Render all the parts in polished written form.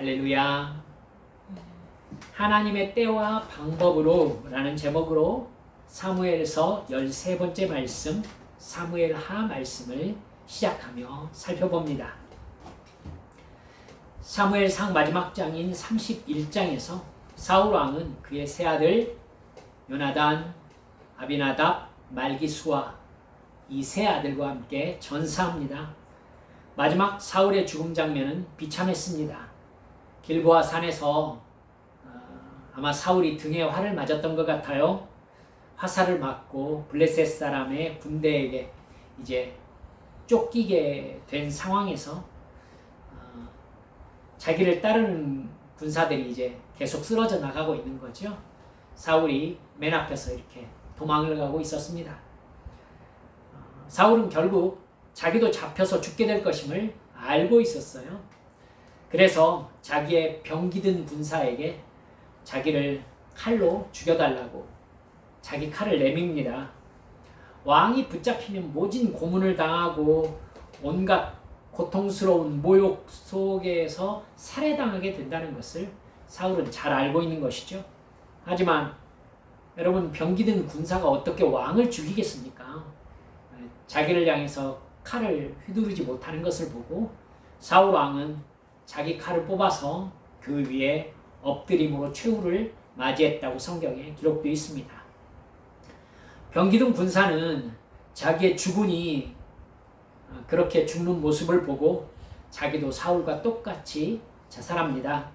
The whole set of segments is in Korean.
할렐루야. 하나님의 때와 방법으로 라는 제목으로 사무엘서 13번째 말씀 사무엘하 말씀을 시작하며 살펴봅니다. 사무엘상 마지막 장인 31장에서 사울왕은 그의 세 아들 요나단, 아비나답, 말기수와 이 세 아들과 함께 전사합니다. 마지막 사울의 죽음 장면은 비참했습니다. 길보아 산에서 아마 사울이 등에 활을 맞았던 것 같아요. 화살을 맞고 블레셋 사람의 군대에게 이제 쫓기게 된 상황에서 자기를 따르는 군사들이 이제 계속 쓰러져 나가고 있는 거죠. 사울이 맨 앞에서 이렇게 도망을 가고 있었습니다. 사울은 결국 자기도 잡혀서 죽게 될 것임을 알고 있었어요. 그래서 자기의 병기든 군사에게 자기를 칼로 죽여달라고 자기 칼을 내밉니다. 왕이 붙잡히면 모진 고문을 당하고 온갖 고통스러운 모욕 속에서 살해당하게 된다는 것을 사울은 잘 알고 있는 것이죠. 하지만 여러분, 병기든 군사가 어떻게 왕을 죽이겠습니까? 자기를 향해서 칼을 휘두르지 못하는 것을 보고 사울 왕은 자기 칼을 뽑아서 그 위에 엎드림으로 최후를 맞이했다고 성경에 기록되어 있습니다. 병기든 군사는 자기의 주군이 그렇게 죽는 모습을 보고 자기도 사울과 똑같이 자살합니다.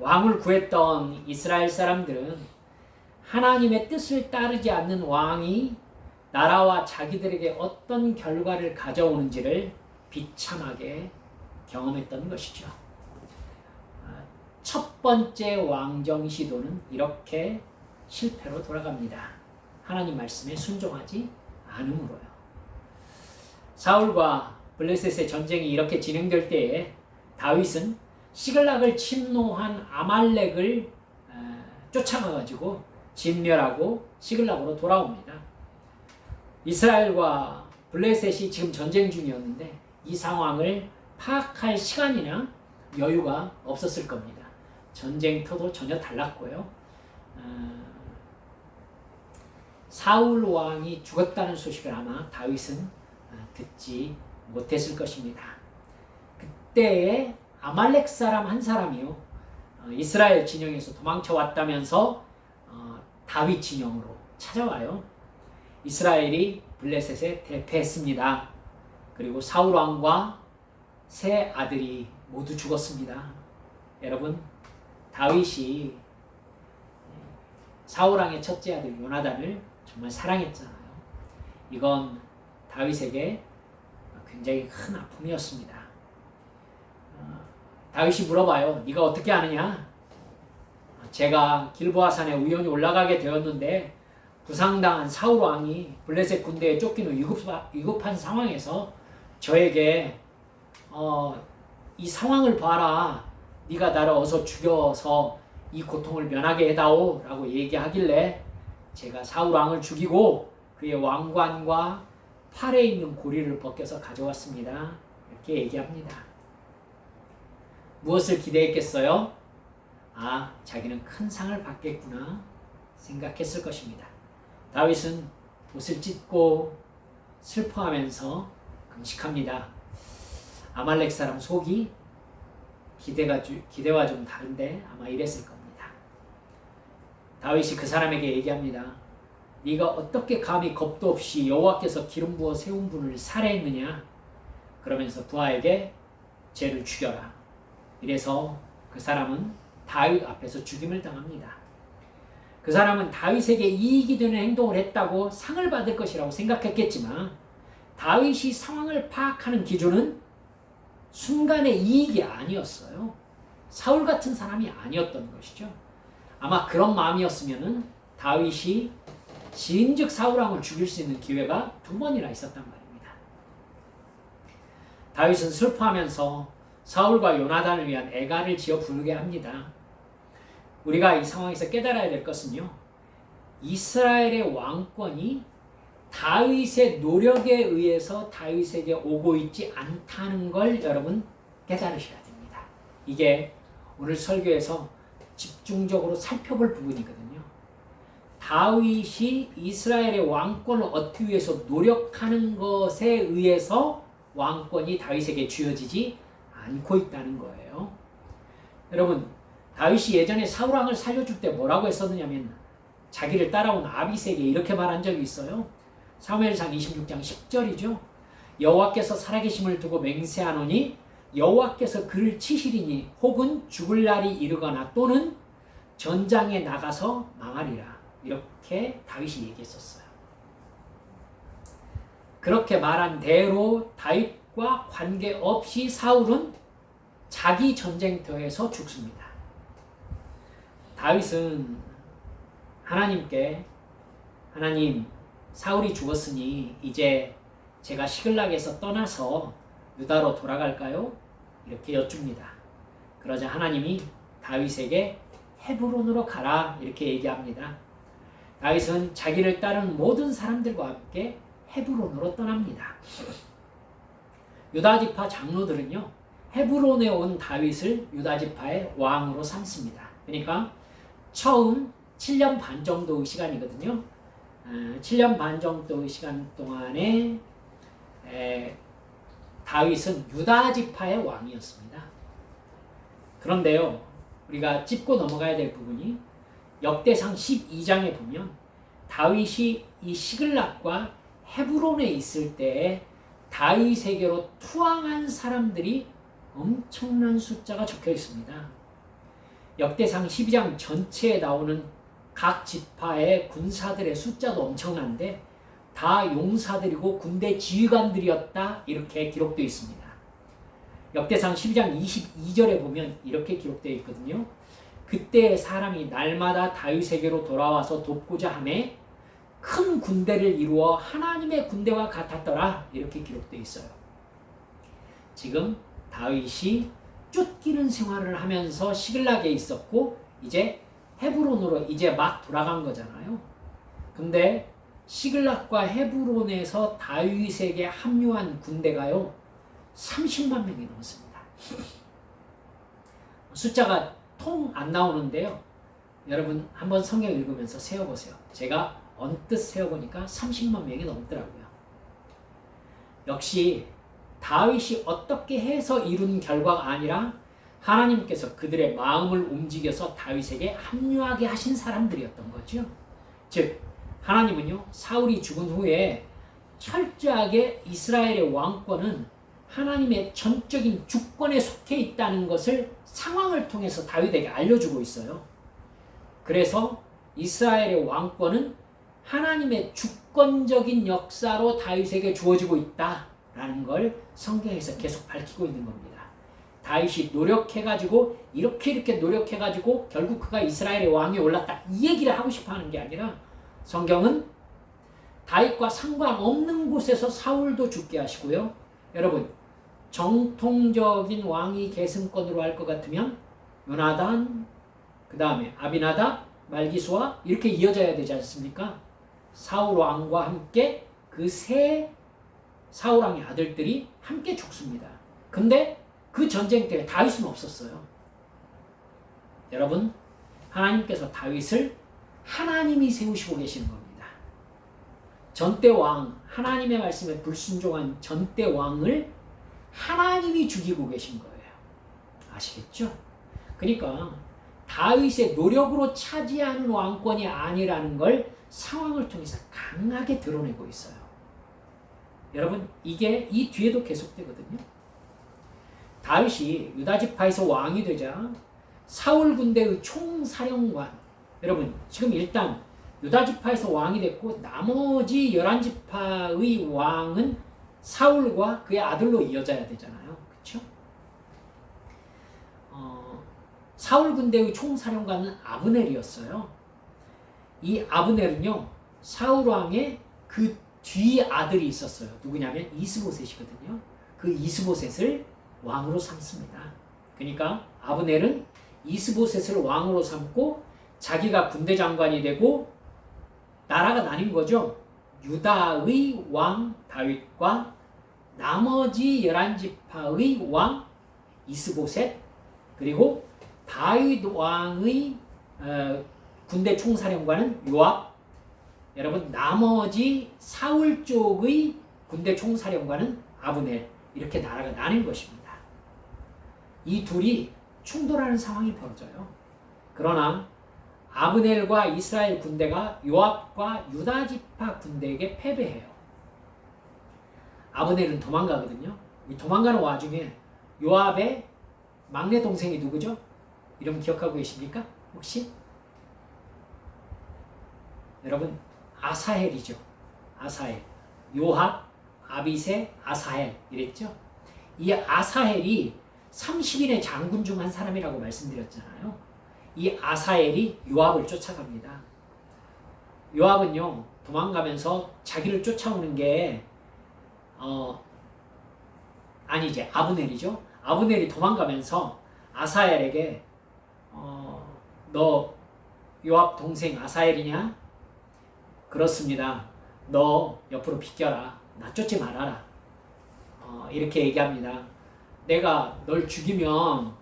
왕을 구했던 이스라엘 사람들은 하나님의 뜻을 따르지 않는 왕이 나라와 자기들에게 어떤 결과를 가져오는지를 비참하게 경험했던 것이죠. 첫 번째 왕정 시도는 이렇게 실패로 돌아갑니다. 하나님 말씀에 순종하지 않음으로요. 사울과 블레셋의 전쟁이 이렇게 진행될 때에 다윗은 시글락을 침노한 아말렉을 쫓아가가지고 진멸하고 시글락으로 돌아옵니다. 이스라엘과 블레셋이 지금 전쟁 중이었는데 이 상황을 파악할 시간이나 여유가 없었을 겁니다. 전쟁터도 전혀 달랐고요. 사울 왕이 죽었다는 소식을 아마 다윗은 듣지 못했을 것입니다. 그때에 아말렉 사람 한 사람이요, 이스라엘 진영에서 도망쳐 왔다면서 다윗 진영으로 찾아와요. 이스라엘이 블레셋에 대패했습니다. 그리고 사울 왕과 세 아들이 모두 죽었습니다. 여러분, 다윗이 사울 왕의 첫째 아들 요나단을 정말 사랑했잖아요. 이건 다윗에게 굉장히 큰 아픔이었습니다. 다윗이 물어봐요. 네가 어떻게 아느냐? 제가 길보아 산에 우연히 올라가게 되었는데 부상당한 사울 왕이 블레셋 군대에 쫓긴 후 위급한 상황에서 저에게 이 상황을 봐라. 네가 나를 어서 죽여서 이 고통을 면하게 해다오 라고 얘기하길래 제가 사울 왕을 죽이고 그의 왕관과 팔에 있는 고리를 벗겨서 가져왔습니다. 이렇게 얘기합니다. 무엇을 기대했겠어요? 자기는 큰 상을 받겠구나 생각했을 것입니다. 다윗은 옷을 찢고 슬퍼하면서 금식합니다. 아말렉 사람 속이 기대와 좀 다른데 아마 이랬을 겁니다. 다윗이 그 사람에게 얘기합니다. 네가 어떻게 감히 겁도 없이 여호와께서 기름 부어 세운 분을 살해했느냐? 그러면서 부하에게 쟤를 죽여라. 이래서 그 사람은 다윗 앞에서 죽임을 당합니다. 그 사람은 다윗에게 이익이 되는 행동을 했다고 상을 받을 것이라고 생각했겠지만 다윗이 상황을 파악하는 기준은 순간의 이익이 아니었어요. 사울 같은 사람이 아니었던 것이죠. 아마 그런 마음이었으면 다윗이 진즉 사울 왕을 죽일 수 있는 기회가 2번이나 있었단 말입니다. 다윗은 슬퍼하면서 사울과 요나단을 위한 애가를 지어 부르게 합니다. 우리가 이 상황에서 깨달아야 될 것은요, 이스라엘의 왕권이 다윗의 노력에 의해서 다윗에게 오고 있지 않다는 걸 여러분 깨달으셔야 됩니다. 이게 오늘 설교에서 집중적으로 살펴볼 부분이거든요. 다윗이 이스라엘의 왕권을 얻기 위해서 노력하는 것에 의해서 왕권이 다윗에게 주어지지 않고 있다는 거예요. 여러분, 다윗이 예전에 사울왕을 살려줄 때 뭐라고 했었느냐면 자기를 따라온 아비새에게 이렇게 말한 적이 있어요. 사무엘상 26장 10절이죠. 여호와께서 살아계심을 두고 맹세하노니 여호와께서 그를 치시리니 혹은 죽을 날이 이르거나 또는 전장에 나가서 망하리라. 이렇게 다윗이 얘기했었어요. 그렇게 말한 대로 다윗과 관계없이 사울은 자기 전쟁터에서 죽습니다. 다윗은 하나님께 하나님, 사울이 죽었으니 이제 제가 시글락에서 떠나서 유다로 돌아갈까요? 이렇게 여쭙니다. 그러자 하나님이 다윗에게 헤브론으로 가라 이렇게 얘기합니다. 다윗은 자기를 따르는 모든 사람들과 함께 헤브론으로 떠납니다. 유다지파 장로들은요, 헤브론에 온 다윗을 유다지파의 왕으로 삼습니다. 그러니까 처음 7년 반 정도의 시간이거든요. 7년 반 정도의 시간 동안에 다윗은 유다지파의 왕이었습니다. 그런데요, 우리가 짚고 넘어가야 될 부분이 역대상 12장에 보면 다윗이 이 시글락과 헤브론에 있을 때 다윗에게로 투항한 사람들이 엄청난 숫자가 적혀 있습니다. 역대상 12장 전체에 나오는 각 지파의 군사들의 숫자도 엄청난데 다 용사들이고 군대 지휘관들이었다 이렇게 기록되어 있습니다. 역대상 12장 22절에 보면 이렇게 기록되어 있거든요. 그때 사람이 날마다 다윗에게로 돌아와서 돕고자 하매 큰 군대를 이루어 하나님의 군대와 같았더라 이렇게 기록되어 있어요. 지금 다윗이 쫓기는 생활을 하면서 시글락에 있었고 이제 헤브론으로 이제 막 돌아간 거잖아요. 근데 시글락과 헤브론에서 다윗에게 합류한 군대가요 30만 명이 넘었습니다. 숫자가 통 안 나오는데요. 여러분 한번 성경 읽으면서 세어보세요. 제가 언뜻 세어보니까 30만 명이 넘더라고요. 역시 다윗이 어떻게 해서 이룬 결과가 아니라 하나님께서 그들의 마음을 움직여서 다윗에게 합류하게 하신 사람들이었던 거죠. 즉 하나님은요 사울이 죽은 후에 철저하게 이스라엘의 왕권은 하나님의 전적인 주권에 속해 있다는 것을 상황을 통해서 다윗에게 알려주고 있어요. 그래서 이스라엘의 왕권은 하나님의 주권적인 역사로 다윗에게 주어지고 있다라는 걸 성경에서 계속 밝히고 있는 겁니다. 다윗이 노력해가지고 이렇게 노력해가지고 결국 그가 이스라엘의 왕이 올랐다 이 얘기를 하고 싶어 하는 게 아니라 성경은 다윗과 상관없는 곳에서 사울도 죽게 하시고요. 여러분 정통적인 왕위 계승권으로 할 것 같으면 요나단, 그 다음에 아비나답, 말기수와 이렇게 이어져야 되지 않습니까? 사울 왕과 함께 그 세 사울 왕의 아들들이 함께 죽습니다. 근데 그 전쟁 때 다윗은 없었어요. 여러분 하나님께서 다윗을 하나님이 세우시고 계시는 겁니다. 전대 왕, 하나님의 말씀에 불순종한 전대 왕을 하나님이 죽이고 계신 거예요. 아시겠죠? 그러니까 다윗의 노력으로 차지하는 왕권이 아니라는 걸 상황을 통해서 강하게 드러내고 있어요. 여러분 이게 이 뒤에도 계속되거든요. 다윗이 유다지파에서 왕이 되자 사울 군대의 총사령관, 여러분 지금 일단 유다지파에서 왕이 됐고 나머지 11지파의 왕은 사울과 그의 아들로 이어져야 되잖아요. 그렇죠? 사울 군대의 총사령관은 아브넬이었어요. 이 아브넬은요 사울 왕의 그 뒤 아들이 있었어요. 누구냐면 이스보셋이거든요. 그 이스보셋을 왕으로 삼습니다. 그러니까 아브넬은 이스보셋을 왕으로 삼고 자기가 군대 장관이 되고 나라가 나뉜 거죠. 유다의 왕 다윗과 나머지 11지파의 왕 이스보셋, 그리고 다윗 왕의 군대 총사령관은 요압. 여러분 나머지 사울 쪽의 군대 총사령관은 아브넬. 이렇게 나라가 나뉜 것입니다. 이 둘이 충돌하는 상황이 벌어져요. 그러나 아브넬과 이스라엘 군대가 요압과 유다 지파 군대에게 패배해요. 아브넬은 도망가거든요. 이 도망가는 와중에 요압의 막내 동생이 누구죠? 이름 기억하고 계십니까? 혹시? 여러분 아사헬이죠. 아사헬. 요압, 아비새, 아사헬 이랬죠. 이 아사헬이 30인의 장군 중 한 사람이라고 말씀드렸잖아요. 이 아사헬이 요압을 쫓아갑니다. 요압은요 도망가면서 자기를 쫓아오는 게 아니지 아브넬이죠. 아브넬이 도망가면서 아사헬에게 너 요압 동생 아사헬이냐? 그렇습니다. 너 옆으로 비껴라. 나 쫓지 말아라. 이렇게 얘기합니다. 내가 널 죽이면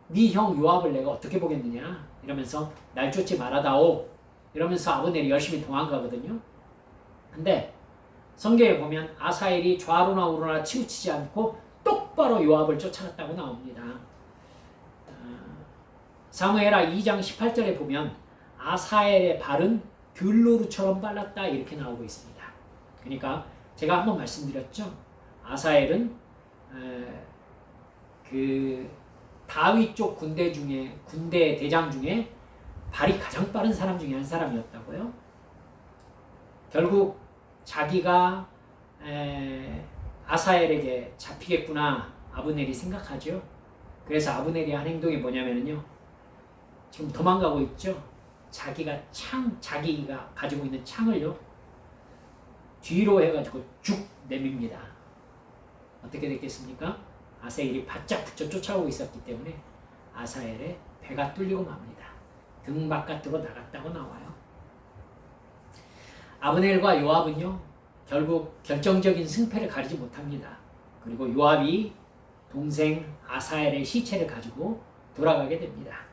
네 형 요압을 내가 어떻게 보겠느냐? 이러면서 날 쫓지 말아다오. 이러면서 아브넬이 열심히 도망가거든요. 근데 성경에 보면 아사헬이 좌로나 우로나 치우치지 않고 똑바로 요압을 쫓아갔다고 나옵니다. 사무엘하 2장 18절에 보면 아사헬의 발은 들노루처럼 빨랐다 이렇게 나오고 있습니다. 그러니까 제가 한번 말씀드렸죠. 아사헬은 그 다윗 쪽 군대 대장 중에 발이 가장 빠른 사람 중에 한 사람이었다고요. 결국 자기가 아사헬에게 잡히겠구나 아브넬이 생각하죠. 그래서 아브넬이 한 행동이 뭐냐면요. 지금 도망가고 있죠. 자기가 가지고 있는 창을요. 뒤로 해가지고 쭉 내밉니다. 어떻게 됐겠습니까? 아사헬이 바짝 붙여 쫓아오고 있었기 때문에 아사헬의 배가 뚫리고 맙니다. 등 바깥으로 나갔다고 나와요. 아브넬과 요압은요. 결국 결정적인 승패를 가리지 못합니다. 그리고 요압이 동생 아사헬의 시체를 가지고 돌아가게 됩니다.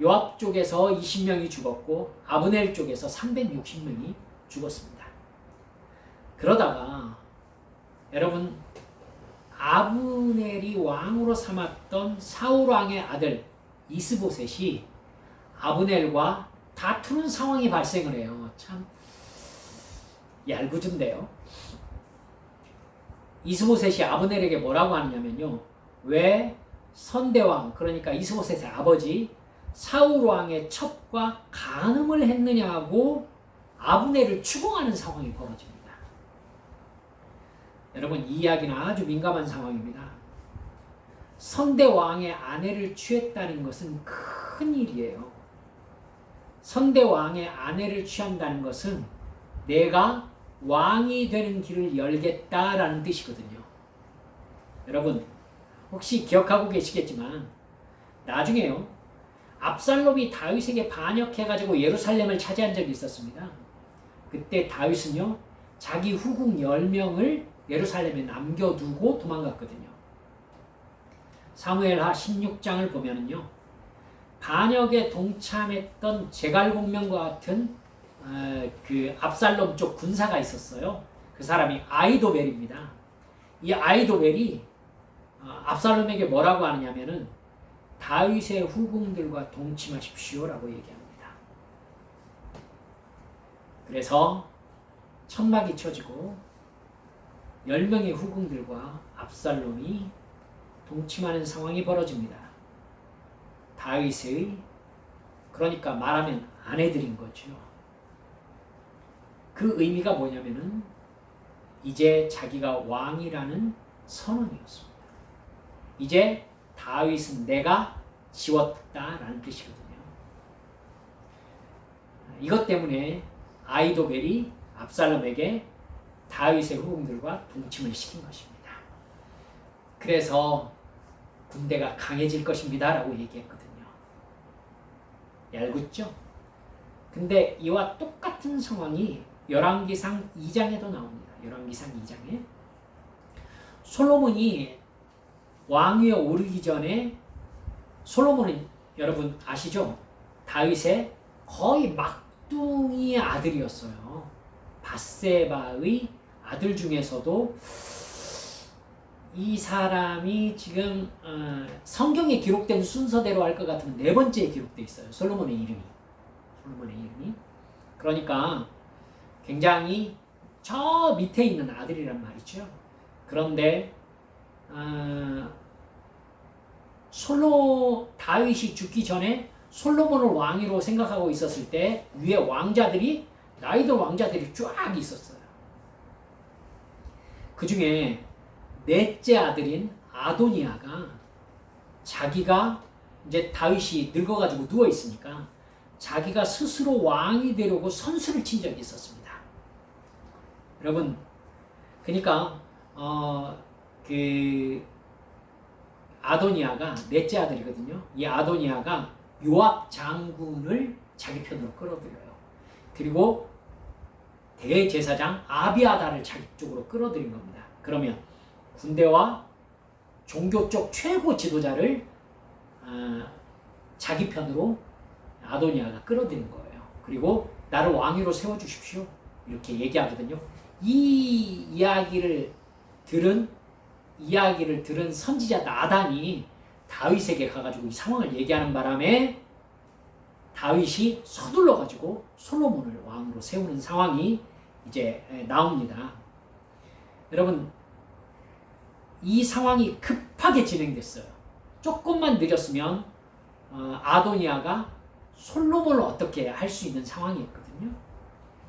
요압 쪽에서 20명이 죽었고 아브넬 쪽에서 360명이 죽었습니다. 그러다가 여러분 아브넬이 왕으로 삼았던 사울 왕의 아들 이스보셋이 아브넬과 다투는 상황이 발생을 해요. 참 얄궂은데요. 이스보셋이 아브넬에게 뭐라고 하느냐면요. 왜 선대왕 그러니까 이스보셋의 아버지 사울 왕의 첩과 간음을 했느냐고 아브넬을 추궁하는 상황이 벌어집니다. 여러분 이 이야기는 아주 민감한 상황입니다. 선대왕의 아내를 취했다는 것은 큰 일이에요. 선대왕의 아내를 취한다는 것은 내가 왕이 되는 길을 열겠다라는 뜻이거든요. 여러분 혹시 기억하고 계시겠지만 나중에요. 압살롬이 다윗에게 반역해가지고 예루살렘을 차지한 적이 있었습니다. 그때 다윗은요. 자기 후궁 10명을 예루살렘에 남겨두고 도망갔거든요. 사무엘하 16장을 보면은요. 반역에 동참했던 제갈공명과 같은 그 압살롬 쪽 군사가 있었어요. 그 사람이 아히도벨입니다. 이 아히도벨이 압살롬에게 뭐라고 하느냐면은 다윗의 후궁들과 동침하십시오라고 얘기합니다. 그래서 천막이 쳐지고 10명의 후궁들과 압살롬이 동침하는 상황이 벌어집니다. 다윗의 그러니까 말하면 아내들인 거죠. 그 의미가 뭐냐면은 이제 자기가 왕이라는 선언이었습니다. 이제 다윗은 내가 지웠다라는 뜻이거든요. 이것 때문에 아히도벨이 압살롬에게 다윗의 후궁들과 동침을 시킨 것입니다. 그래서 군대가 강해질 것입니다 라고 얘기했거든요. 얄궂죠? 근데 이와 똑같은 상황이 열왕기상 2장에도 나옵니다. 열왕기상 2장에 솔로몬이 왕위에 오르기 전에 솔로몬은 여러분 아시죠? 다윗의 거의 막둥이 아들이었어요. 밧세바의 아들 중에서도 이 사람이 지금 성경에 기록된 순서대로 할 것 같으면 네 번째에 기록되어 있어요. 솔로몬의 이름이. 그러니까 굉장히 저 밑에 있는 아들이란 말이죠. 그런데 다윗이 죽기 전에 솔로몬을 왕위로 생각하고 있었을 때 위에 왕자들이 나이들 왕자들이 쫙 있었어요. 그 중에 넷째 아들인 아도니아가 자기가 이제 다윗이 늙어가지고 누워 있으니까 자기가 스스로 왕이 되려고 선수를 친 적이 있었습니다. 여러분, 그러니까 아도니아가 넷째 아들이거든요. 이 아도니아가 요압 장군을 자기 편으로 끌어들여요. 그리고 대제사장 아비아다를 자기 쪽으로 끌어들인 겁니다. 그러면 군대와 종교 쪽 최고 지도자를 자기 편으로 아도니아가 끌어들인 거예요. 그리고 나를 왕위로 세워주십시오. 이렇게 얘기하거든요. 이 이야기를 들은 선지자 나단이 다윗에게 가가지고 이 상황을 얘기하는 바람에 다윗이 서둘러 가지고 솔로몬을 왕으로 세우는 상황이 이제 나옵니다. 여러분, 이 상황이 급하게 진행됐어요. 조금만 늦었으면 아도니아가 솔로몬을 어떻게 할 수 있는 상황이었거든요.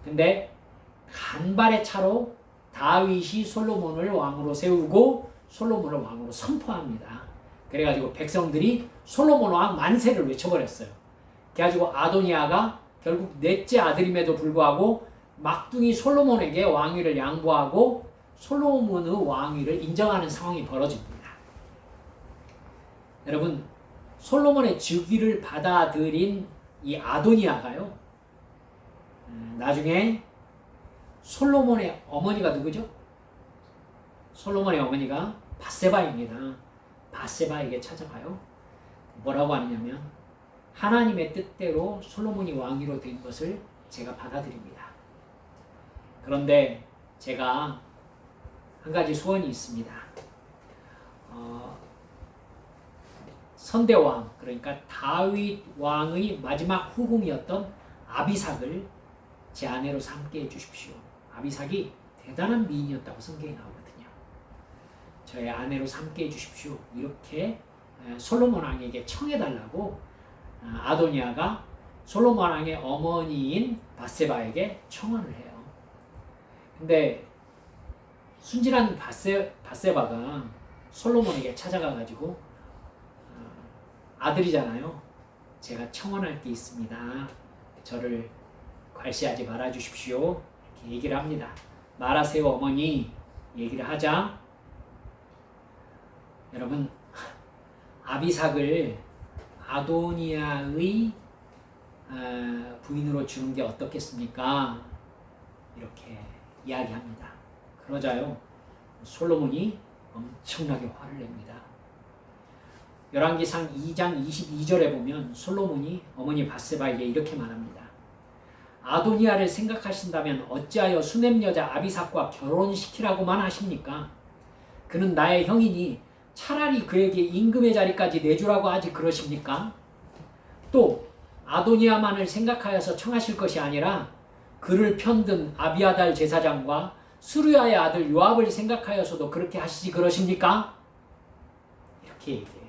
근데 간발의 차로 다윗이 솔로몬을 왕으로 세우고 솔로몬을 왕으로 선포합니다. 그래가지고 백성들이 솔로몬 왕 만세를 외쳐버렸어요. 그래가지고 아도니아가 결국 넷째 아들임에도 불구하고 막둥이 솔로몬에게 왕위를 양보하고 솔로몬의 왕위를 인정하는 상황이 벌어집니다. 여러분, 솔로몬의 즉위를 받아들인 이 아도니아가요, 나중에 솔로몬의 어머니가 누구죠? 솔로몬의 어머니가 밧세바입니다. 밧세바에게 찾아가요. 뭐라고 하느냐면, 하나님의 뜻대로 솔로몬이 왕위로 된 것을 제가 받아들입니다. 그런데 제가 한 가지 소원이 있습니다. 선대왕, 그러니까 다윗 왕의 마지막 후궁이었던 아비삭을 제 아내로 삼게 해주십시오. 아비삭이 대단한 미인이었다고 성경에 나오거든요. 저의 아내로 삼게 해주십시오. 이렇게 솔로몬 왕에게 청해달라고 아도니아가 솔로몬 왕의 어머니인 밧세바에게 청원을 해요. 근데 순진한 밧세바가 솔로몬에게 찾아가가지고 아들이잖아요. 제가 청원할 게 있습니다. 저를 괄시하지 말아주십시오. 이렇게 얘기를 합니다. 말하세요 어머니. 얘기를 하자 여러분, 아비삭을 아도니아의 부인으로 주는 게 어떻겠습니까? 이렇게 이야기합니다. 그러자요, 솔로몬이 엄청나게 화를 냅니다. 열왕기상 2장 22절에 보면 솔로몬이 어머니 밧세바에게 이렇게 말합니다. 아도니아를 생각하신다면 어찌하여 수냄 여자 아비삭과 결혼시키라고만 하십니까? 그는 나의 형이니 차라리 그에게 임금의 자리까지 내주라고 하지 그러십니까? 또 아도니아만을 생각하여서 청하실 것이 아니라 그를 편든 아비아달 제사장과 수르야의 아들 요압을 생각하여서도 그렇게 하시지 그러십니까? 이렇게 얘기해요.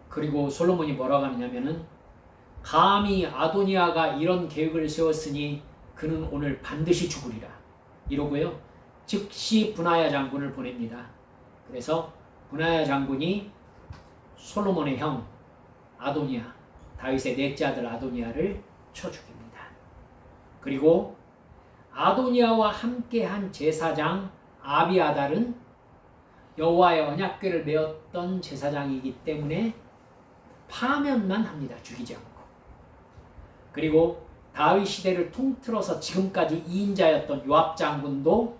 그리고 솔로몬이 뭐라고 하느냐면은, 감히 아도니아가 이런 계획을 세웠으니 그는 오늘 반드시 죽으리라 이러고요, 즉시 브나야 장군을 보냅니다. 그래서 브나야 장군이 솔로몬의 형 아도니아, 다윗의 넷째 아들 아도니아를 쳐 죽입니다. 그리고 아도니아와 함께한 제사장 아비아달은 여호와의 언약궤를 메었던 제사장이기 때문에 파면만 합니다. 죽이지 않고. 그리고 다윗 시대를 통틀어서 지금까지 2인자였던 요압 장군도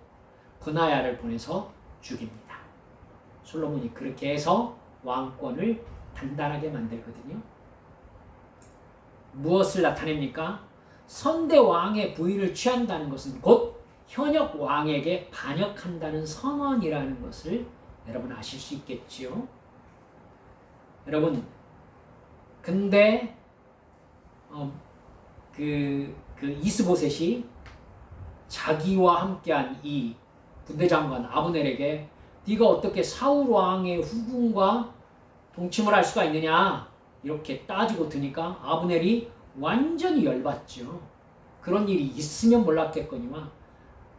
브나야를 보내서 죽입니다. 솔로몬이 그렇게 해서 왕권을 단단하게 만들거든요. 무엇을 나타냅니까? 선대 왕의 부위를 취한다는 것은 곧 현역 왕에게 반역한다는 선언이라는 것을 여러분 아실 수 있겠지요. 여러분, 근데 이스보셋이 자기와 함께한 이 군대장관 아브넬에게 네가 어떻게 사울 왕의 후궁과 동침을 할 수가 있느냐 이렇게 따지고 드니까 아브넬이 완전히 열받죠. 그런 일이 있으면 몰랐겠거니와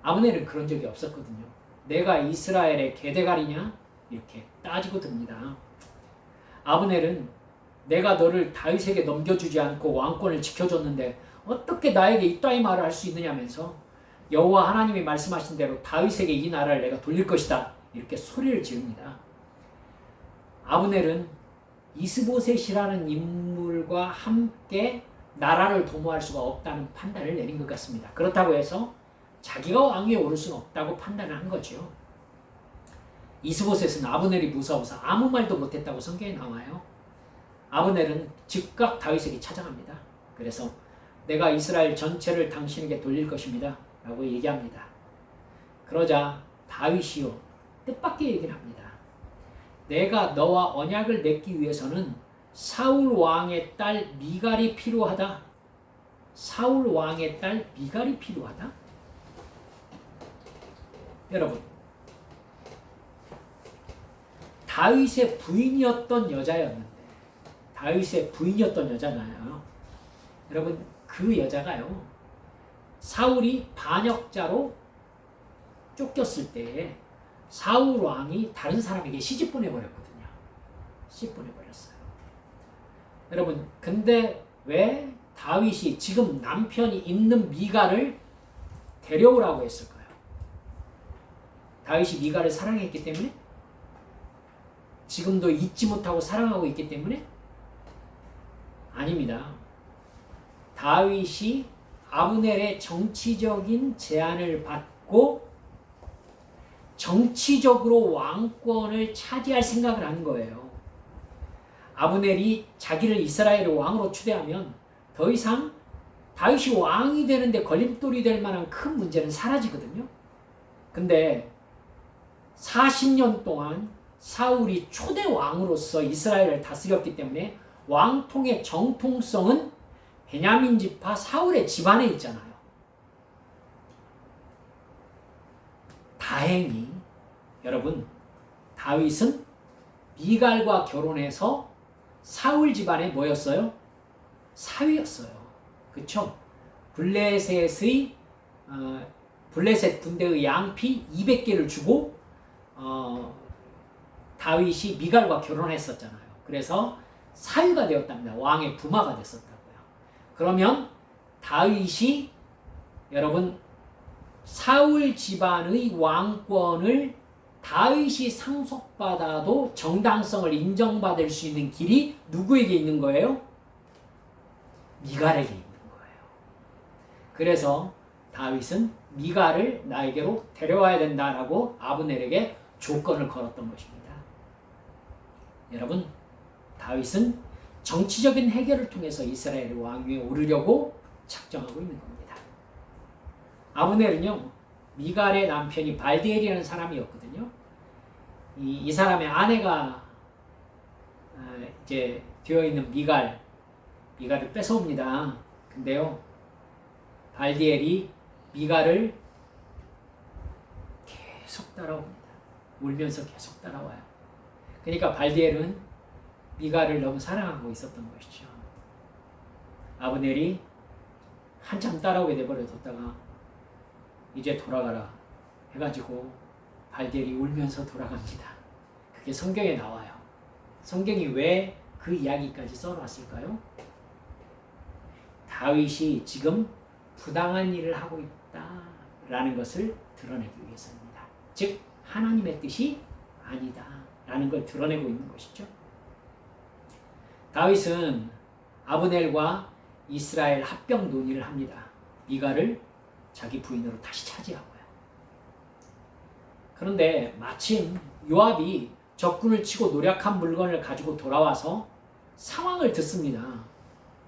아브넬은 그런 적이 없었거든요. 내가 이스라엘의 계대가리냐 이렇게 따지고 듭니다. 아브넬은 내가 너를 다윗에게 넘겨주지 않고 왕권을 지켜줬는데 어떻게 나에게 이따위 말을 할 수 있느냐면서 여호와 하나님이 말씀하신 대로 다윗에게 이 나라를 내가 돌릴 것이다 이렇게 소리를 지릅니다. 아브넬은 이스보셋이라는 인물과 함께 나라를 도모할 수가 없다는 판단을 내린 것 같습니다. 그렇다고 해서 자기가 왕위에 오를 수는 없다고 판단을 한 거죠. 이스보셋은 아브넬이 무서워서 아무 말도 못했다고 성경에 나와요. 아브넬은 즉각 다윗에게 찾아갑니다. 그래서 내가 이스라엘 전체를 당신에게 돌릴 것입니다 라고 얘기합니다. 그러자 다윗이요 뜻밖의 얘기를 합니다. 내가 너와 언약을 맺기 위해서는 사울 왕의 딸 미갈이 필요하다. 사울 왕의 딸 미갈이 필요하다? 여러분, 다윗의 부인이었던 여자였는데 다윗의 부인이었던 여자잖아요. 여러분, 그 여자가요 사울이 반역자로 쫓겼을 때 사울 왕이 다른 사람에게 시집 보내버렸거든요. 시집 보내버렸어요. 여러분, 근데 왜 다윗이 지금 남편이 있는 미갈을 데려오라고 했을까요? 다윗이 미갈을 사랑했기 때문에? 지금도 잊지 못하고 사랑하고 있기 때문에? 아닙니다. 다윗이 아브넬의 정치적인 제안을 받고 정치적으로 왕권을 차지할 생각을 한 거예요. 아브넬이 자기를 이스라엘의 왕으로 추대하면 더 이상 다윗이 왕이 되는데 걸림돌이 될 만한 큰 문제는 사라지거든요. 근데 40년 동안 사울이 초대 왕으로서 이스라엘을 다스렸기 때문에 왕통의 정통성은 베냐민 지파 사울의 집안에 있잖아요. 다행히 여러분, 다윗은 미갈과 결혼해서 사울 집안의 뭐였어요? 사위였어요. 그쵸? 블레셋 군대의 양피 200개를 주고 다윗이 미갈과 결혼했었잖아요. 그래서 사위가 되었답니다. 왕의 부마가 됐었다고요. 그러면 다윗이 여러분 사울 집안의 왕권을 다윗이 상속받아도 정당성을 인정받을 수 있는 길이 누구에게 있는 거예요? 미갈에게 있는 거예요. 그래서 다윗은 미갈을 나에게로 데려와야 된다라고 아브넬에게 조건을 걸었던 것입니다. 여러분, 다윗은 정치적인 해결을 통해서 이스라엘의 왕위에 오르려고 작정하고 있는 겁니다. 아브넬은요, 미갈의 남편이 발디엘이라는 사람이었거든요. 이 사람의 아내가 이제 되어 있는 미갈을 뺏어옵니다. 근데요, 발디엘이 미갈을 계속 따라옵니다. 울면서 계속 따라와요. 그러니까 발디엘은 미갈을 너무 사랑하고 있었던 것이죠. 아브넬이 한참 따라오게 내버려뒀다가 이제 돌아가라 해가지고 발디엘이 울면서 돌아갑니다. 그게 성경에 나와요. 성경이 왜 그 이야기까지 써놨을까요? 다윗이 지금 부당한 일을 하고 있다라는 것을 드러내기 위해서입니다. 즉 하나님의 뜻이 아니다라는 걸 드러내고 있는 것이죠. 다윗은 아브넬과 이스라엘 합병 논의를 합니다. 미갈을 자기 부인으로 다시 차지하고요. 그런데 마침 요압이 적군을 치고 노력한 물건을 가지고 돌아와서 상황을 듣습니다.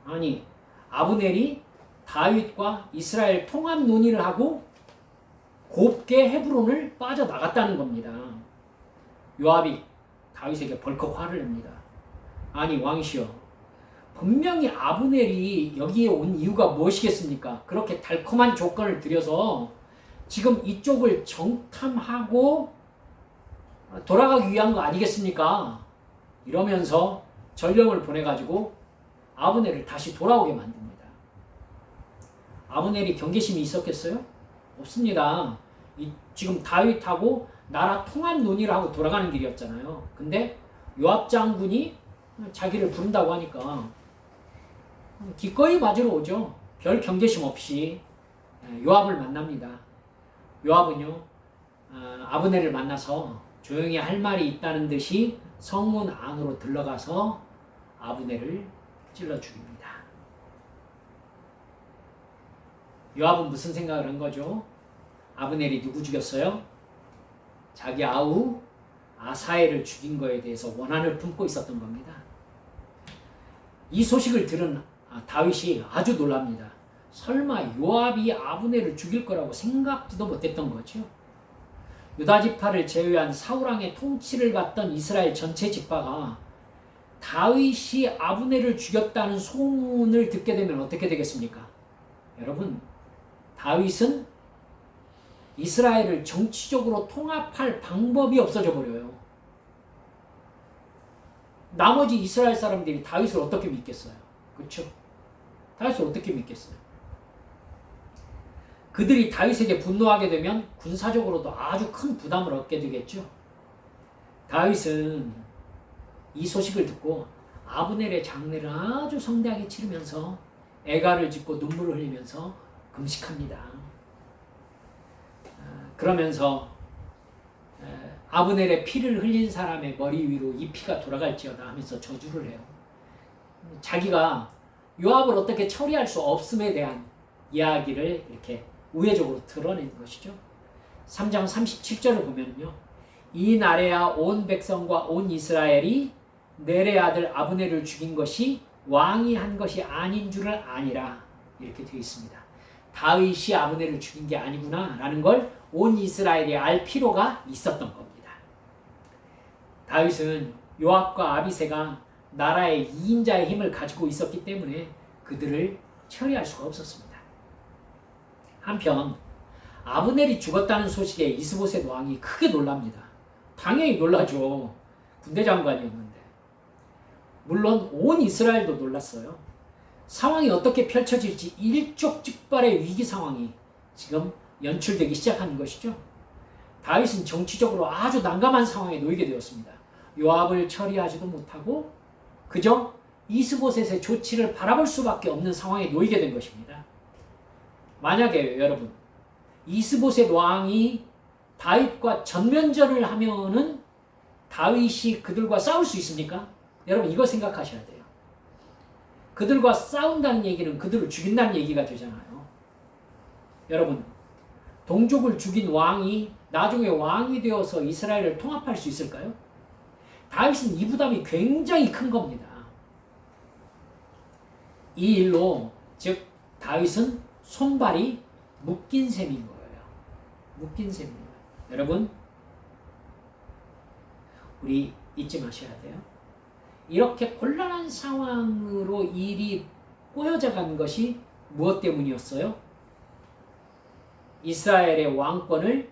아니, 아브넬이 다윗과 이스라엘 통합 논의를 하고 곱게 헤브론을 빠져나갔다는 겁니다. 요압이 다윗에게 벌컥 화를 냅니다. 아니 왕이시여, 분명히 아브넬이 여기에 온 이유가 무엇이겠습니까? 그렇게 달콤한 조건을 들여서 지금 이쪽을 정탐하고 돌아가기 위한 거 아니겠습니까? 이러면서 전령을 보내가지고 아브넬을 다시 돌아오게 만듭니다. 아브넬이 경계심이 있었겠어요? 없습니다. 지금 다윗하고 나라 통합 논의를 하고 돌아가는 길이었잖아요. 근데 요압 장군이 자기를 부른다고 하니까 기꺼이 맞으러 오죠. 별 경계심 없이 요압을 만납니다. 요압은요, 아브넬을 만나서 조용히 할 말이 있다는 듯이 성문 안으로 들어가서 아브넬을 찔러 죽입니다. 요압은 무슨 생각을 한 거죠? 아브넬이 누구 죽였어요? 자기 아우 아사엘을 죽인 거에 대해서 원한을 품고 있었던 겁니다. 이 소식을 들은 다윗이 아주 놀랍니다. 설마 요압이 아브넬을 죽일 거라고 생각지도 못했던 거죠. 유다 지파를 제외한 사울왕의 통치를 받던 이스라엘 전체 지파가 다윗이 아브넬을 죽였다는 소문을 듣게 되면 어떻게 되겠습니까? 여러분, 다윗은 이스라엘을 정치적으로 통합할 방법이 없어져 버려요. 나머지 이스라엘 사람들이 다윗을 어떻게 믿겠어요? 그렇죠? 다윗을 어떻게 믿겠어요? 그들이 다윗에게 분노하게 되면 군사적으로도 아주 큰 부담을 얻게 되겠죠. 다윗은 이 소식을 듣고 아브넬의 장례를 아주 성대하게 치르면서 애가를 짓고 눈물을 흘리면서 금식합니다. 그러면서 아브넬의 피를 흘린 사람의 머리 위로 이 피가 돌아갈지어다 하면서 저주를 해요. 자기가 요압을 어떻게 처리할 수 없음에 대한 이야기를 이렇게 우회적으로 드러낸 것이죠. 3장 37절을 보면요, 이 날에야 온 백성과 온 이스라엘이 넬의 아들 아브넬을 죽인 것이 왕이 한 것이 아닌 줄을 아니라, 이렇게 되어 있습니다. 다윗이 아브넬을 죽인 게 아니구나 라는 걸 온 이스라엘이 알 필요가 있었던 겁니다. 다윗은 요압과 아비새가 나라의 2인자의 힘을 가지고 있었기 때문에 그들을 처리할 수가 없었습니다. 한편 아브넬이 죽었다는 소식에 이스보셋 왕이 크게 놀랍니다. 당연히 놀라죠. 군대 장관이었는데. 물론 온 이스라엘도 놀랐어요. 상황이 어떻게 펼쳐질지 일촉즉발의 위기 상황이 지금 연출되기 시작한 것이죠. 다윗은 정치적으로 아주 난감한 상황에 놓이게 되었습니다. 요압을 처리하지도 못하고 그저 이스보셋의 조치를 바라볼 수밖에 없는 상황에 놓이게 된 것입니다. 만약에 여러분, 이스보셋 왕이 다윗과 전면전을 하면은 다윗이 그들과 싸울 수 있습니까? 여러분, 이거 생각하셔야 돼요. 그들과 싸운다는 얘기는 그들을 죽인다는 얘기가 되잖아요. 여러분, 동족을 죽인 왕이 나중에 왕이 되어서 이스라엘을 통합할 수 있을까요? 다윗은 이 부담이 굉장히 큰 겁니다. 이 일로 즉 다윗은 손발이 묶인 셈인 거예요. 묶인 셈인 거예요. 여러분, 우리 잊지 마셔야 돼요. 이렇게 곤란한 상황으로 일이 꼬여져 간 것이 무엇 때문이었어요? 이스라엘의 왕권을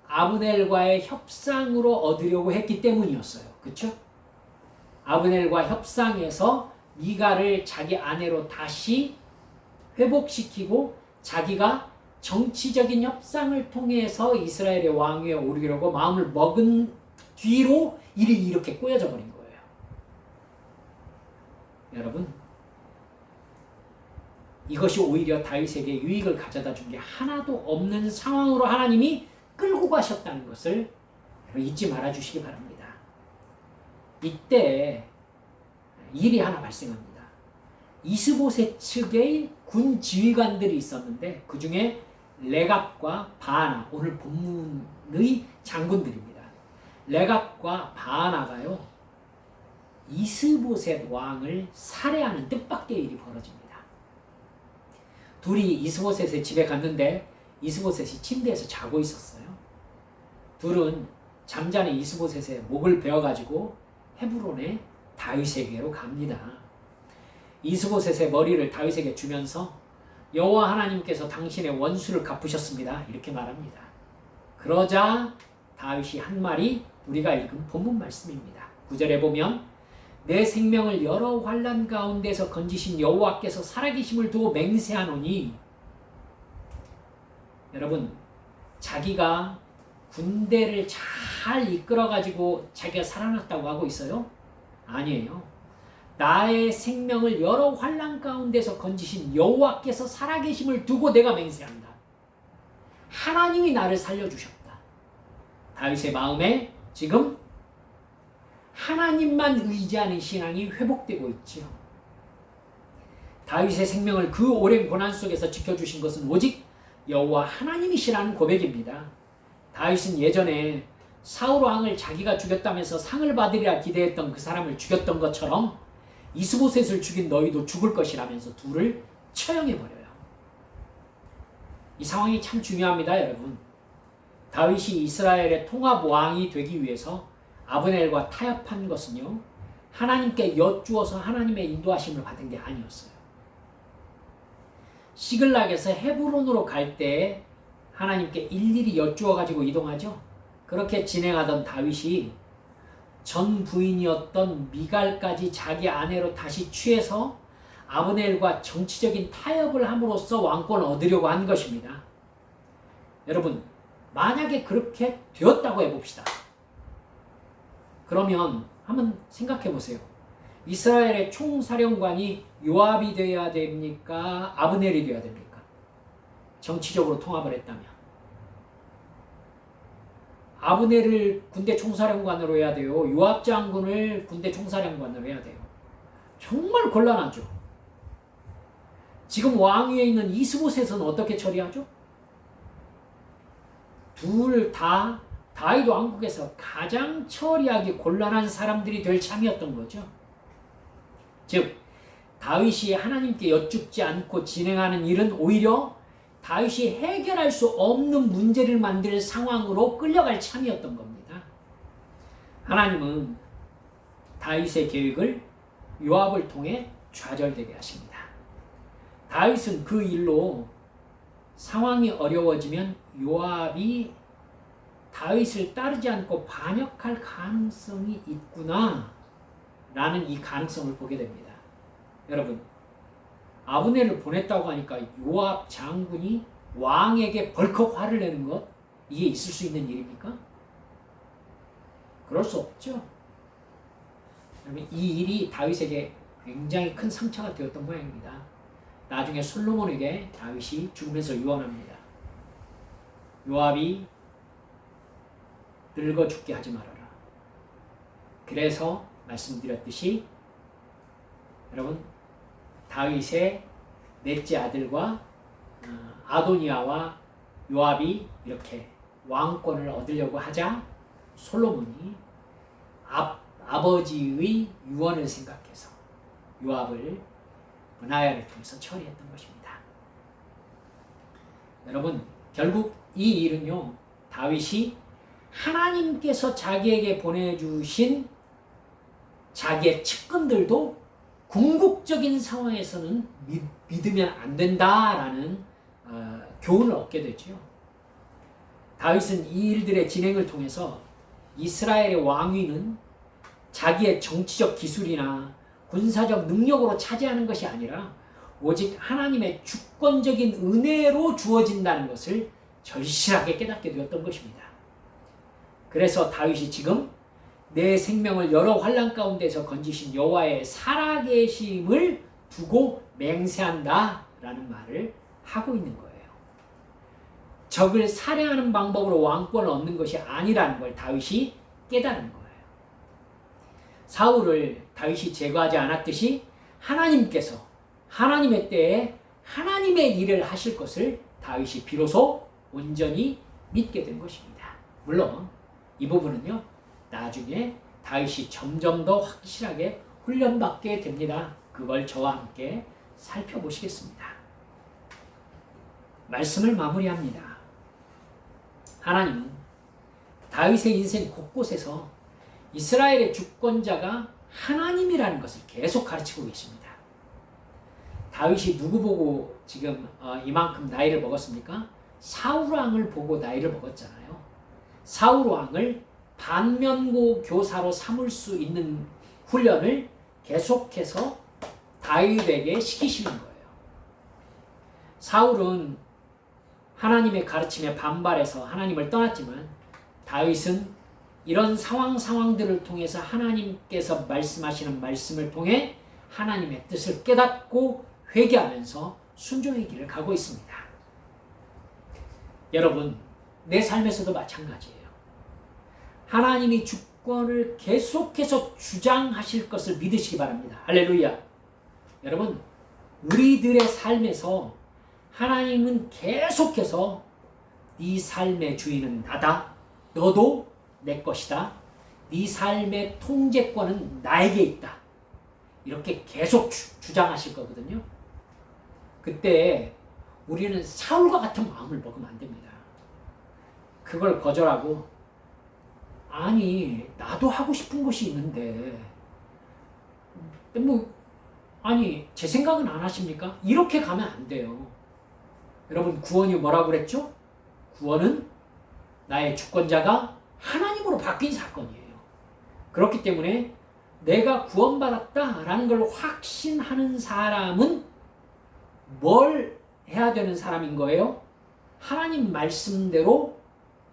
아브넬과의 협상으로 얻으려고 했기 때문이었어요. 그렇죠? 아브넬과 협상해서 미가를 자기 아내로 다시 회복시키고 자기가 정치적인 협상을 통해서 이스라엘의 왕위에 오르려고 마음을 먹은 뒤로 일이 이렇게 꼬여져 버린 거예요. 여러분, 이것이 오히려 다윗에게 유익을 가져다 준 게 하나도 없는 상황으로 하나님이 끌고 가셨다는 것을 잊지 말아 주시기 바랍니다. 이때 일이 하나 발생합니다. 이스보셋 측의 군 지휘관들이 있었는데 그 중에 레갑과 바하나, 오늘 본문의 장군들입니다. 레갑과 바나가요 이스보셋 왕을 살해하는 뜻밖의 일이 벌어집니다. 둘이 이스보셋의 집에 갔는데 이스보셋이 침대에서 자고 있었어요. 둘은 잠자는 이스보셋의 목을 베어가지고 헤브론의 다윗에게로 갑니다. 이스보셋의 머리를 다윗에게 주면서 여호와 하나님께서 당신의 원수를 갚으셨습니다. 이렇게 말합니다. 그러자 다윗이 한 말이 우리가 읽은 본문 말씀입니다. 9절에 보면 내 생명을 여러 환난 가운데서 건지신 여호와께서 살아계심을 두고 맹세하노니, 여러분, 자기가 군대를 잘 이끌어가지고 자기가 살아났다고 하고 있어요? 아니에요. 나의 생명을 여러 환난 가운데서 건지신 여호와께서 살아계심을 두고 내가 맹세한다. 하나님이 나를 살려주셨다. 다윗의 마음에 지금 하나님만 의지하는 신앙이 회복되고 있지요. 다윗의 생명을 그 오랜 고난 속에서 지켜주신 것은 오직 여호와 하나님이시라는 고백입니다. 다윗은 예전에 사울 왕을 자기가 죽였다면서 상을 받으리라 기대했던 그 사람을 죽였던 것처럼 이스보셋을 죽인 너희도 죽을 것이라면서 둘을 처형해버려요. 이 상황이 참 중요합니다, 여러분. 다윗이 이스라엘의 통합 왕이 되기 위해서 아브넬과 타협한 것은요, 하나님께 여쭈어서 하나님의 인도하심을 받은 게 아니었어요. 시글락에서 헤브론으로 갈 때 하나님께 일일이 여쭈어 가지고 이동하죠. 그렇게 진행하던 다윗이 전 부인이었던 미갈까지 자기 아내로 다시 취해서 아브넬과 정치적인 타협을 함으로써 왕권을 얻으려고 한 것입니다. 여러분, 만약에 그렇게 되었다고 해봅시다. 그러면 한번 생각해 보세요. 이스라엘의 총사령관이 요압이 되어야 됩니까? 아브넬이 되어야 됩니까? 정치적으로 통합을 했다면. 아브넬을 군대 총사령관으로 해야 돼요. 요압 장군을 군대 총사령관으로 해야 돼요. 정말 곤란하죠. 지금 왕위에 있는 이스보셋은 어떻게 처리하죠? 둘 다 다윗 왕국에서 가장 처리하기 곤란한 사람들이 될 참이었던 거죠. 즉, 다윗이 하나님께 여쭙지 않고 진행하는 일은 오히려 다윗이 해결할 수 없는 문제를 만들 상황으로 끌려갈 참이었던 겁니다. 하나님은 다윗의 계획을 요압을 통해 좌절되게 하십니다. 다윗은 그 일로 상황이 어려워지면 요압이 다윗을 따르지 않고 반역할 가능성이 있구나 라는 이 가능성을 보게 됩니다. 여러분, 아브넬을 보냈다고 하니까 요압 장군이 왕에게 벌컥 화를 내는 것, 이게 있을 수 있는 일입니까? 그럴 수 없죠. 그러면 이 일이 다윗에게 굉장히 큰 상처가 되었던 모양입니다. 나중에 솔로몬에게 다윗이 죽으면서 유언합니다. 요압이 늙어 죽게 하지 말아라. 그래서 말씀드렸듯이 여러분, 다윗의 넷째 아들과 아도니아와 요압이 이렇게 왕권을 얻으려고 하자 솔로몬이 아버지의 유언을 생각해서 요압을 브나야를 통해서 처리했던 것입니다. 여러분, 결국 이 일은요, 다윗이 하나님께서 자기에게 보내주신 자기의 측근들도 궁극적인 상황에서는 믿으면 안 된다라는 교훈을 얻게 되죠. 다윗은 이 일들의 진행을 통해서 이스라엘의 왕위는 자기의 정치적 기술이나 군사적 능력으로 차지하는 것이 아니라 오직 하나님의 주권적인 은혜로 주어진다는 것을 절실하게 깨닫게 되었던 것입니다. 그래서 다윗이 지금 내 생명을 여러 환난 가운데서 건지신 여호와의 살아계심을 두고 맹세한다 라는 말을 하고 있는 거예요. 적을 살해하는 방법으로 왕권을 얻는 것이 아니라는 걸 다윗이 깨달은 거예요. 사울을 다윗이 제거하지 않았듯이 하나님께서 하나님의 때에 하나님의 일을 하실 것을 다윗이 비로소 온전히 믿게 된 것입니다. 물론 이 부분은요, 나중에 다윗이 점점 더 확실하게 훈련받게 됩니다. 그걸 저와 함께 살펴보시겠습니다. 말씀을 마무리합니다. 하나님은 다윗의 인생 곳곳에서 이스라엘의 주권자가 하나님이라는 것을 계속 가르치고 계십니다. 다윗이 누구 보고 지금 이만큼 나이를 먹었습니까? 사울 왕을 보고 나이를 먹었잖아요. 사울 왕을 반면고 교사로 삼을 수 있는 훈련을 계속해서 다윗에게 시키시는 거예요. 사울은 하나님의 가르침에 반발해서 하나님을 떠났지만 다윗은 이런 상황들을 통해서 하나님께서 말씀하시는 말씀을 통해 하나님의 뜻을 깨닫고 회개하면서 순종의 길을 가고 있습니다. 여러분, 내 삶에서도 마찬가지예요. 하나님이 주권을 계속해서 주장하실 것을 믿으시기 바랍니다. 할렐루야. 여러분, 우리들의 삶에서 하나님은 계속해서 네 삶의 주인은 나다. 너도 내 것이다. 네 삶의 통제권은 나에게 있다. 이렇게 계속 주장하실 거거든요. 그때 우리는 사울과 같은 마음을 먹으면 안 됩니다. 그걸 거절하고 아니 나도 하고 싶은 것이 있는데 아니 제 생각은 안 하십니까? 이렇게 가면 안 돼요. 여러분 구원이 뭐라고 그랬죠? 구원은 나의 주권자가 하나님으로 바뀐 사건이에요. 그렇기 때문에 내가 구원받았다라는 걸 확신하는 사람은 뭘 해야 되는 사람인 거예요? 하나님 말씀대로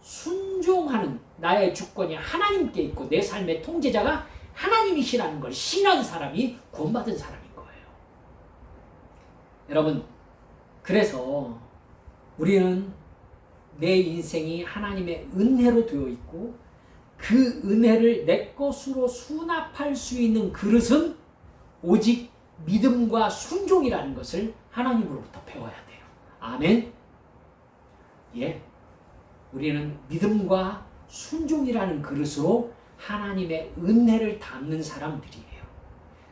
순종하는 나의 주권이 하나님께 있고 내 삶의 통제자가 하나님이시라는 걸 신한 사람이 구원받은 사람인 거예요. 여러분, 그래서 우리는 내 인생이 하나님의 은혜로 되어 있고 그 은혜를 내 것으로 수납할 수 있는 그릇은 오직 믿음과 순종이라는 것을 하나님으로부터 배워야 돼요. 아멘. 예. 우리는 믿음과 순종이라는 그릇으로 하나님의 은혜를 담는 사람들이에요.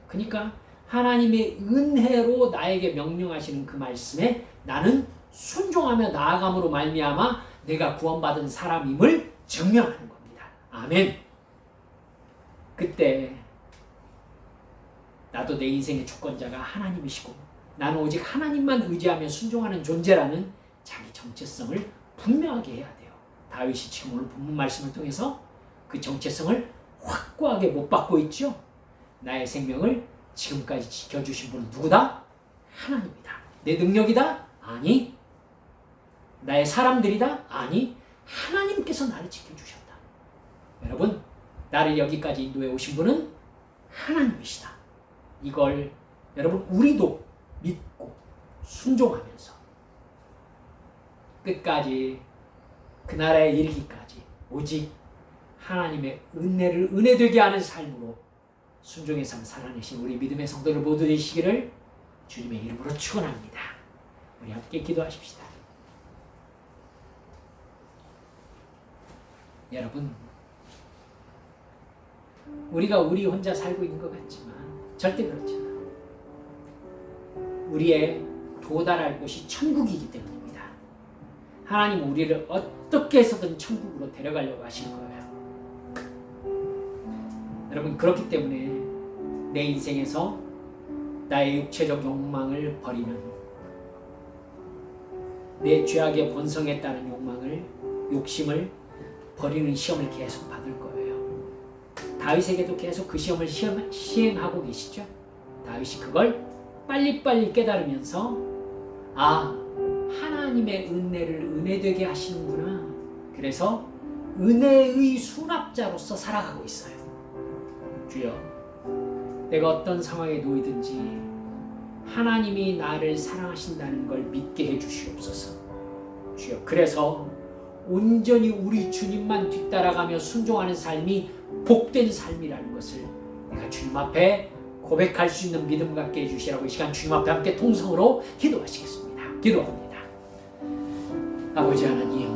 그러니까 하나님의 은혜로 나에게 명령하시는 그 말씀에 나는 순종하며 나아감으로 말미암아 내가 구원받은 사람임을 증명하는 겁니다. 아멘. 그때 나도 내 인생의 주권자가 하나님이시고 나는 오직 하나님만 의지하며 순종하는 존재라는 자기 정체성을 분명하게 해야 돼요. 다윗이 지금 오늘 본문 말씀을 통해서 그 정체성을 확고하게 못 받고 있죠. 나의 생명을 지금까지 지켜주신 분은 누구다? 하나님이다. 내 능력이다? 아니. 나의 사람들이다? 아니. 하나님께서 나를 지켜주셨다. 여러분, 나를 여기까지 인도해 오신 분은 하나님이시다. 이걸 여러분 우리도 믿고 순종하면서 끝까지 그 나라에 이르기까지 오직 하나님의 은혜를 은혜되게 하는 삶으로 순종의 삶 살아내신 우리 믿음의 성도들 모두 되시기를 주님의 이름으로 축원합니다. 우리 함께 기도하십시다. 여러분, 우리가 우리 혼자 살고 있는 것 같지만 절대 그렇지 않아요. 우리의 도달할 곳이 천국이기 때문입니다. 하나님은 우리를 어떻게 해서든 천국으로 데려가려고 하실 거예요. 여러분, 그렇기 때문에 내 인생에서 나의 육체적 욕망을 버리는, 내 죄악의 본성에 따른 욕심을 버리는 시험을 계속 받을 거예요. 다윗에게도 계속 그 시험을 시행하고 계시죠. 다윗이 그걸 빨리빨리 깨달으면서 하나님의 은혜를 은혜되게 하시는구나. 그래서 은혜의 수납자로서 살아가고 있어요. 주여, 내가 어떤 상황에 놓이든지 하나님이 나를 사랑하신다는 걸 믿게 해주시옵소서. 주여, 그래서 온전히 우리 주님만 뒤따라가며 순종하는 삶이 복된 삶이라는 것을 내가 주님 앞에 고백할 수 있는 믿음 갖게 해주시라고 이 시간 주님 앞에 함께 통성으로 기도하시겠습니다. 기도합니다. 아버지 하나님,